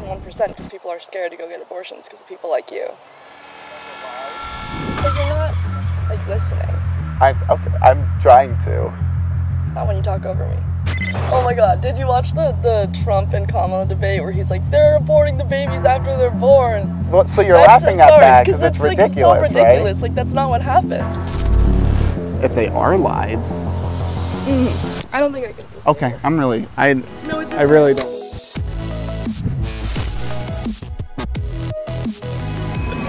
less than 1% because people are scared to go get abortions because of people like you. But you're not, like, listening. Okay, I'm trying to. Not when you talk over me. Oh my god, did you watch the Trump and Kamala debate where he's like, they're aborting the babies after they're born? Well, so you're laughing at that because it's ridiculous, like, so ridiculous. Like, that's not what happens. If they are lives. I don't think I can. Okay, I'm really, I really don't.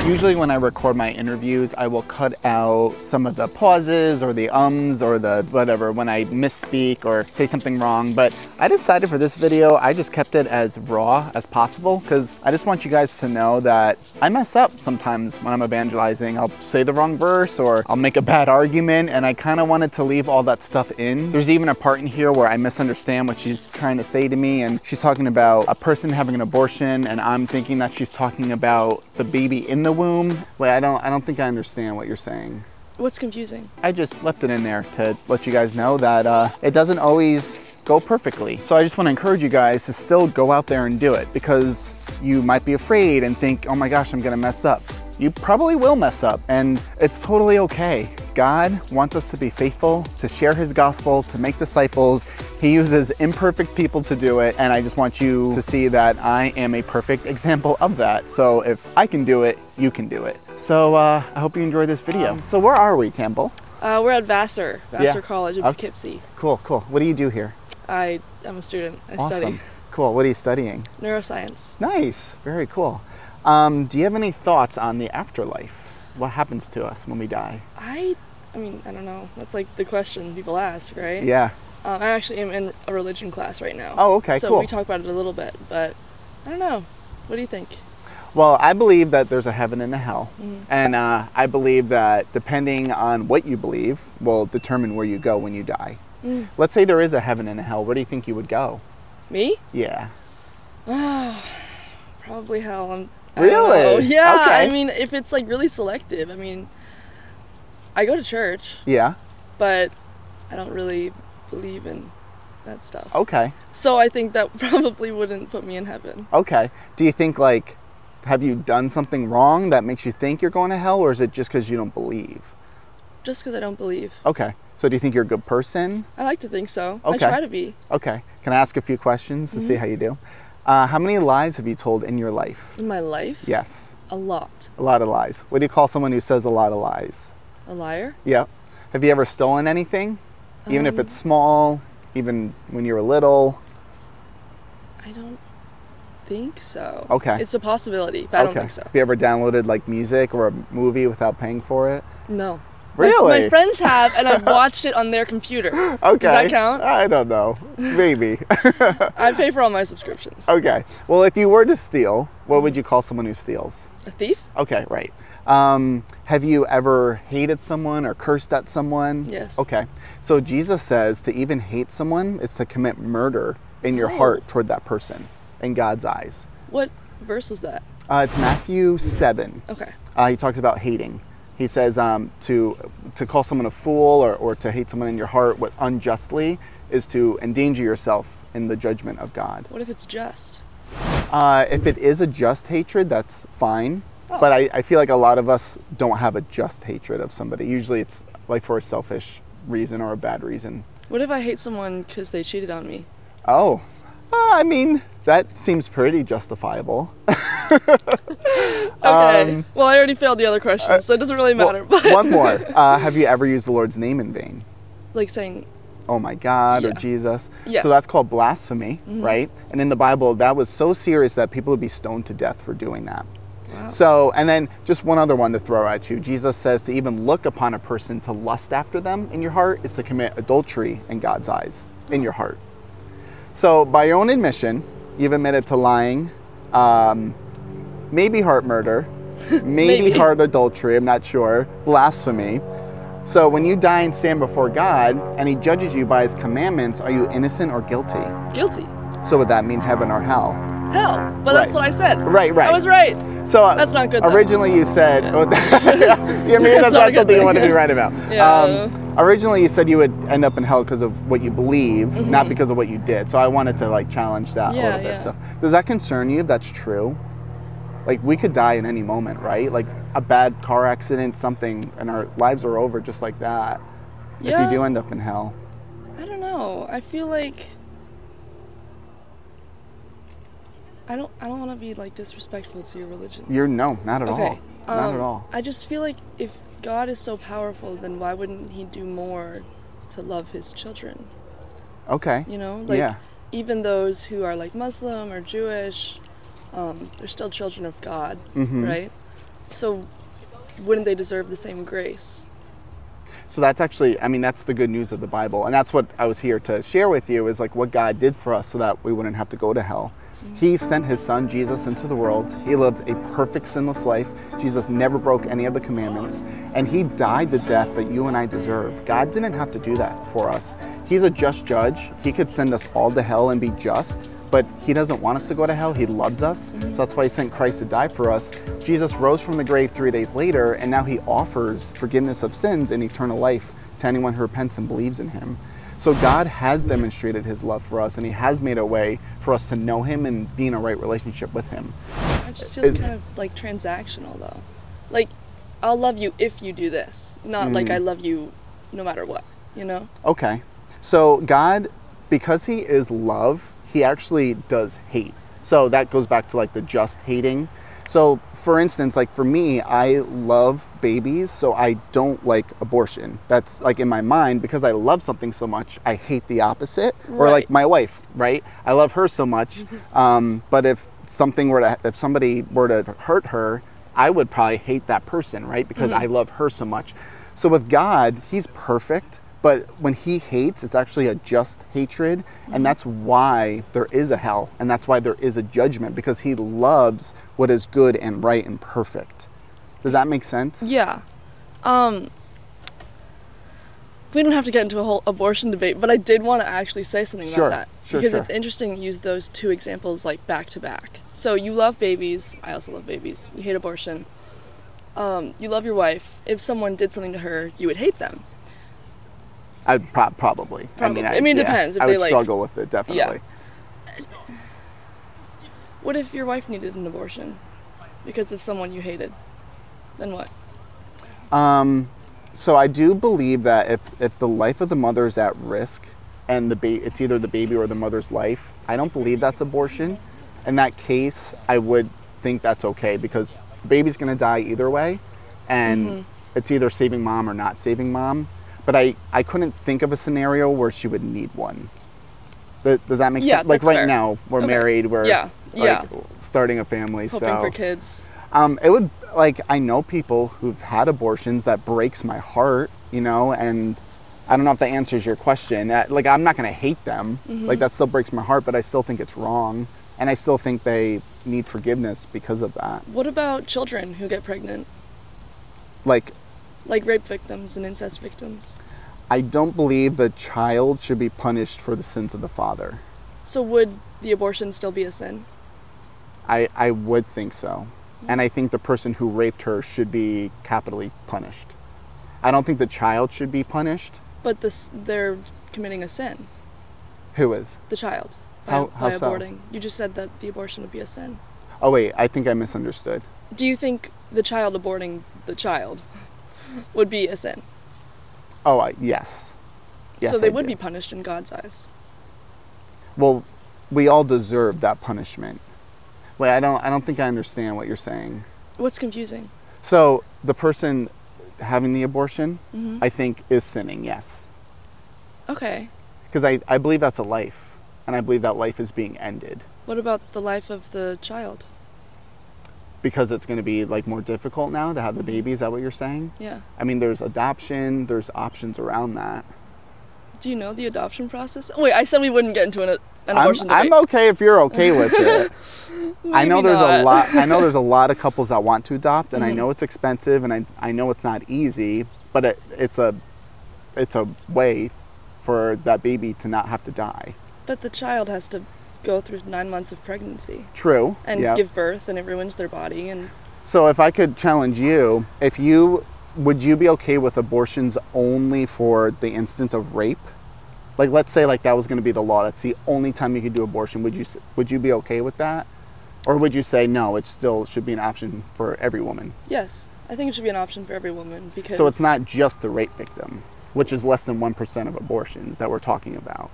Usually when I record my interviews, I will cut out some of the pauses or the ums or the whatever when I misspeak or say something wrong. But I decided for this video, I just kept it as raw as possible because I just want you guys to know that I mess up sometimes when I'm evangelizing. I'll say the wrong verse or I'll make a bad argument, and I kind of wanted to leave all that stuff in. There's even a part in here where I misunderstand what she's trying to say to me, and she's talking about a person having an abortion, and I'm thinking that she's talking about the baby in the womb. Wait, I don't think I understand what you're saying. What's confusing? I just left it in there to let you guys know that it doesn't always go perfectly. So I just want to encourage you guys to still go out there and do it, because you might be afraid and think, oh my gosh, I'm gonna mess up. You probably will mess up, and it's totally okay. God wants us to be faithful, to share his gospel, to make disciples. He uses imperfect people to do it, and I just want you to see that I am a perfect example of that. So if I can do it, you can do it. So I hope you enjoyed this video. So where are we, Campbell? We're at Vassar College in Poughkeepsie. Cool, cool. What do you do here? I'm a student. I study. Cool. What are you studying? Neuroscience. Nice. Very cool. Do you have any thoughts on the afterlife? What happens to us when we die? I mean, I don't know. That's like the question people ask, right? Yeah. I actually am in a religion class right now. Oh, okay, so cool. We talk about it a little bit, but I don't know. What do you think? Well, I believe that there's a heaven and a hell. And I believe that depending on what you believe will determine where you go when you die. Let's say there is a heaven and a hell. Where do you think you would go? Me? Yeah. Probably hell. Really? Yeah. Okay. I mean, if it's like really selective, I mean, I go to church. Yeah. But I don't really believe in that stuff. Okay. So I think that probably wouldn't put me in heaven. Okay. Do you think, like, have you done something wrong that makes you think you're going to hell, or is it just because you don't believe? Just because I don't believe. Okay. So do you think you're a good person? I like to think so. Okay. I try to be. Okay. Can I ask a few questions to see how you do? How many lies have you told in your life? In my life? Yes. A lot. A lot of lies. What do you call someone who says a lot of lies? A liar? Yeah. Have you ever stolen anything? Even if it's small, even when you were little? I don't think so. Okay. It's a possibility, but I don't think so. Have you ever downloaded like music or a movie without paying for it? No. Really? My friends have, and I've watched it on their computer. Okay. Does that count? I don't know. Maybe. I pay for all my subscriptions. Okay. Well, if you were to steal, what would you call someone who steals? A thief? Okay, right. Have you ever hated someone or cursed at someone? Yes. Okay. So Jesus says to even hate someone is to commit murder in your heart toward that person in God's eyes. What verse was that? It's Matthew 7. Okay. He talks about hating. He says to call someone a fool or to hate someone in your heart unjustly is to endanger yourself in the judgment of God. What if it's just? If it is a just hatred, that's fine. But I feel like a lot of us don't have a just hatred of somebody. Usually it's like for a selfish reason or a bad reason. What if I hate someone because they cheated on me? Oh, I mean, that seems pretty justifiable. Okay. Well, I already failed the other question, so it doesn't really matter. Well, one more. Have you ever used the Lord's name in vain? Like saying, oh my God, or Jesus. Yes. So that's called blasphemy, right? And in the Bible, that was so serious that people would be stoned to death for doing that. Wow. So, and then just one other one to throw at you. Jesus says to even look upon a person to lust after them in your heart is to commit adultery in God's eyes, in your heart. So by your own admission, you've admitted to lying, maybe heart murder, maybe heart adultery, I'm not sure, blasphemy. So when you die and stand before God and he judges you by his commandments, are you innocent or guilty? Guilty. So would that mean heaven or hell? Hell. But that's what I said. Right. I was right. So that's not good though. Originally you said, yeah, maybe that's not something you want to be right about. Yeah. Originally, you said you would end up in hell because of what you believe, not because of what you did. So I wanted to like challenge that a little bit. So does that concern you if that's true? Like we could die in any moment, right? Like a bad car accident, something, and our lives are over just like that. If you do end up in hell. I don't know. I feel like I don't want to be like disrespectful to your religion. No, not at all. Not at all. I just feel like if God is so powerful, then why wouldn't he do more to love his children? Okay. You know, like even those who are like Muslim or Jewish, they're still children of God, right? So wouldn't they deserve the same grace? So that's actually, I mean, that's the good news of the Bible. And that's what I was here to share with you, is like what God did for us so that we wouldn't have to go to hell. He sent his son, Jesus, into the world. He lived a perfect, sinless life. Jesus never broke any of the commandments. And he died the death that you and I deserve. God didn't have to do that for us. He's a just judge. He could send us all to hell and be just, but he doesn't want us to go to hell. He loves us. So that's why he sent Christ to die for us. Jesus rose from the grave 3 days later, and now he offers forgiveness of sins and eternal life to anyone who repents and believes in him. So God has demonstrated his love for us, and he has made a way for us to know him and be in a right relationship with him. It just feels kind of like transactional though. Like, I'll love you if you do this, not like I love you no matter what, you know? Okay. So God, because he is love, he actually does hate. So that goes back to like the just hating. So for instance, like for me, I love babies, so I don't like abortion. That's like in my mind, because I love something so much, I hate the opposite. Right. Or like my wife, right? I love her so much, but if somebody were to hurt her, I would probably hate that person, right? Because I love her so much. So with God, he's perfect. But when he hates, it's actually a just hatred, and that's why there is a hell, and that's why there is a judgment, because he loves what is good and right and perfect. Does that make sense? Yeah. We don't have to get into a whole abortion debate, but I did want to actually say something about that. Because it's interesting to use those two examples like back to back. So you love babies. I also love babies. You hate abortion. You love your wife. If someone did something to her, you would hate them. I'd probably. I mean, it depends. If I would like, struggle with it, definitely. Yeah. What if your wife needed an abortion because of someone you hated? Then what? So I do believe that if the life of the mother is at risk, and it's either the baby or the mother's life, I don't believe that's abortion. In that case, I would think that's okay, because the baby's going to die either way, and it's either saving mom or not saving mom. But I couldn't think of a scenario where she would need one. Does that make sense? Like right now, we're married, we're starting a family. Hoping for kids. It would, like, I know people who've had abortions. That breaks my heart, you know, and I don't know if that answers your question. Like, I'm not going to hate them. Like, that still breaks my heart, but I still think it's wrong. And I still think they need forgiveness because of that. What about children who get pregnant? Like rape victims and incest victims. I don't believe the child should be punished for the sins of the father. So would the abortion still be a sin? I would think so. And I think the person who raped her should be capitally punished. I don't think the child should be punished. But they're committing a sin. Who is? The child. How aborting. So? You just said that the abortion would be a sin. Oh wait, I think I misunderstood. Do you think the child aborting the child would be a sin? Oh, yes. Yes. So they would be punished in God's eyes. Well, we all deserve that punishment. Wait, I don't think I understand what you're saying. What's confusing? So the person having the abortion, I think, is sinning, yes. Okay. Because I believe that's a life, and I believe that life is being ended. What about the life of the child? Because it's going to be like more difficult now to have the baby, is that what you're saying? Yeah. I mean, there's adoption, there's options around that. Do you know the adoption process? Wait, I said we wouldn't get into an abortion debate. I'm okay if you're okay with it. I know there's a lot. I know there's a lot of couples that want to adopt, and I know it's expensive, and I know it's not easy, but it's a way for that baby to not have to die. But the child has to go through 9 months of pregnancy. True. And give birth, and it ruins their body. And so if I could challenge you, if you would you be okay with abortions only for the instance of rape? Like, let's say like that was going to be the law. That's the only time you could do abortion. Would you be okay with that? Or would you say, no, it still should be an option for every woman? Yes, I think it should be an option for every woman because... So it's not just the rape victim, which is less than 1% of abortions that we're talking about.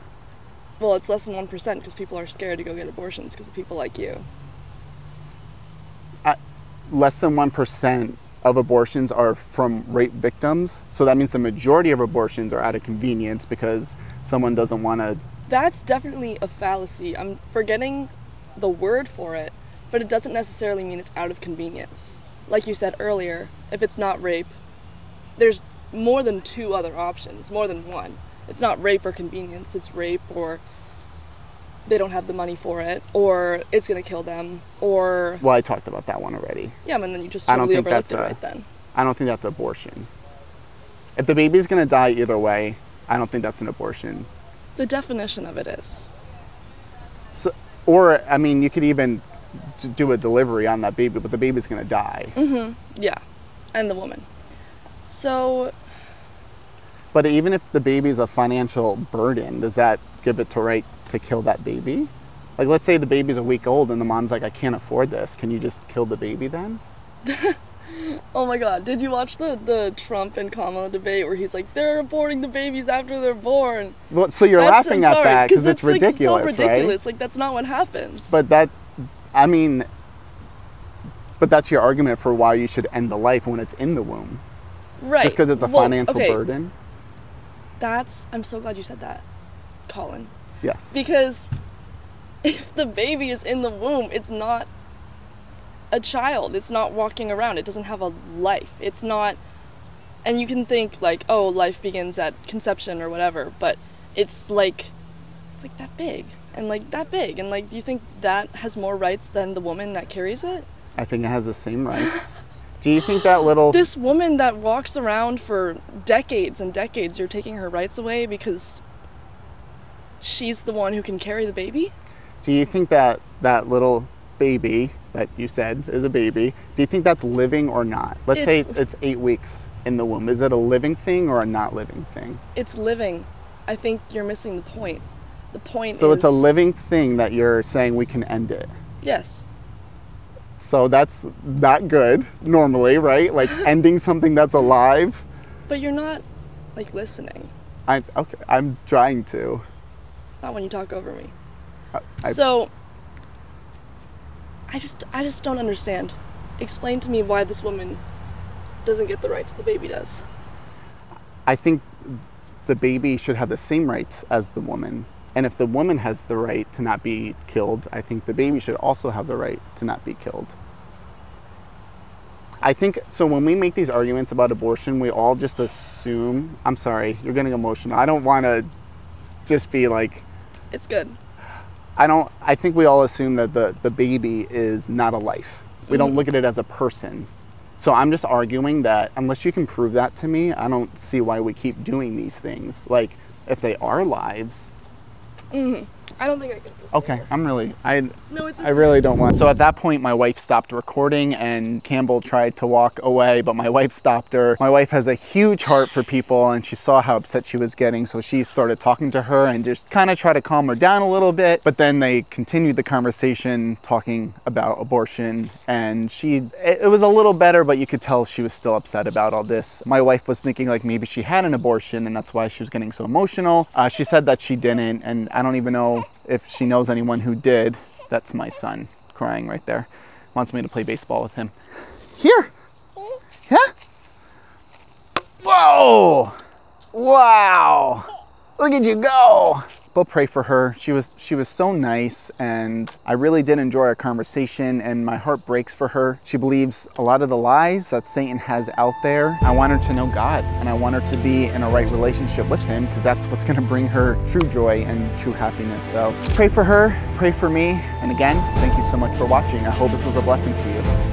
Well, it's less than 1% because people are scared to go get abortions because of people like you. Less than 1% of abortions are from rape victims. So that means the majority of abortions are out of convenience because someone doesn't want to... That's definitely a fallacy. I'm forgetting the word for it, but it doesn't necessarily mean it's out of convenience. Like you said earlier, if it's not rape, there's more than 2 other options, more than one. It's not rape or convenience, it's rape or they don't have the money for it, or it's gonna kill them, or... Well, I talked about that one already. Yeah, and then you just totally overlooked it right then. I don't think that's abortion. If the baby's gonna die either way, I don't think that's an abortion. The definition of it is. So, or, I mean, you could even do a delivery on that baby, but the baby's gonna die. Mm-hmm, yeah, and the woman. So... But even if the baby's a financial burden, does that give it the right to kill that baby? Like, let's say the baby's a week old and the mom's like, I can't afford this. Can you just kill the baby then? Oh my God, did you watch the Trump and Kamala debate where he's like, they're aborting the babies after they're born? Well, so you're laughing at that because it's ridiculous, like, so ridiculous, right? Like, that's not what happens. But but that's your argument for why you should end the life when it's in the womb. Right. Just because it's a financial burden? I'm so glad you said that, Colin. Yes. Because if the baby is in the womb, it's not a child. It's not walking around. It doesn't have a life. It's not, and you can think like, oh, life begins at conception or whatever, but it's like that big and like that big. And like, do you think that has more rights than the woman that carries it? I think it has the same rights. Do you think that little... This woman that walks around for decades and decades, you're taking her rights away because she's the one who can carry the baby? Do you think that that little baby that you said is a baby, do you think that's living or not? Let's say it's 8 weeks in the womb. Is it a living thing or a not living thing? It's living. I think you're missing the point. The point So it's a living thing that you're saying we can end it? Yes. So that's not good, normally, right? Like ending something that's alive. But you're not, like, listening. Okay, I'm trying to. Not when you talk over me. So, I just don't understand. Explain to me why this woman doesn't get the rights the baby does. I think the baby should have the same rights as the woman. And if the woman has the right to not be killed, I think the baby should also have the right to not be killed. I think, so when we make these arguments about abortion, we all just assume, I'm sorry, you're getting emotional. I don't want to just be like... It's good. I think we all assume that the baby is not a life. We don't look at it as a person. So I'm just arguing that unless you can prove that to me, I don't see why we keep doing these things. Like, if they are lives... I don't think I can. Okay, No, it's okay. I really don't want. So at that point, my wife stopped recording and Campbell tried to walk away, but my wife stopped her. My wife has a huge heart for people and she saw how upset she was getting. So she started talking to her and just kind of tried to calm her down a little bit. But then they continued the conversation talking about abortion and it was a little better, but you could tell she was still upset about all this. My wife was thinking like maybe she had an abortion and that's why she was getting so emotional. She said that she didn't, and I don't even know if she knows anyone who did. That's my son crying right there. Wants me to play baseball with him. Here. Yeah? Whoa. Wow. Look at you go. But pray for her. She was so nice and I really did enjoy our conversation and my heart breaks for her. She believes a lot of the lies that Satan has out there. I want her to know God and I want her to be in a right relationship with him because that's what's gonna bring her true joy and true happiness. So pray for her, pray for me. And again, thank you so much for watching. I hope this was a blessing to you.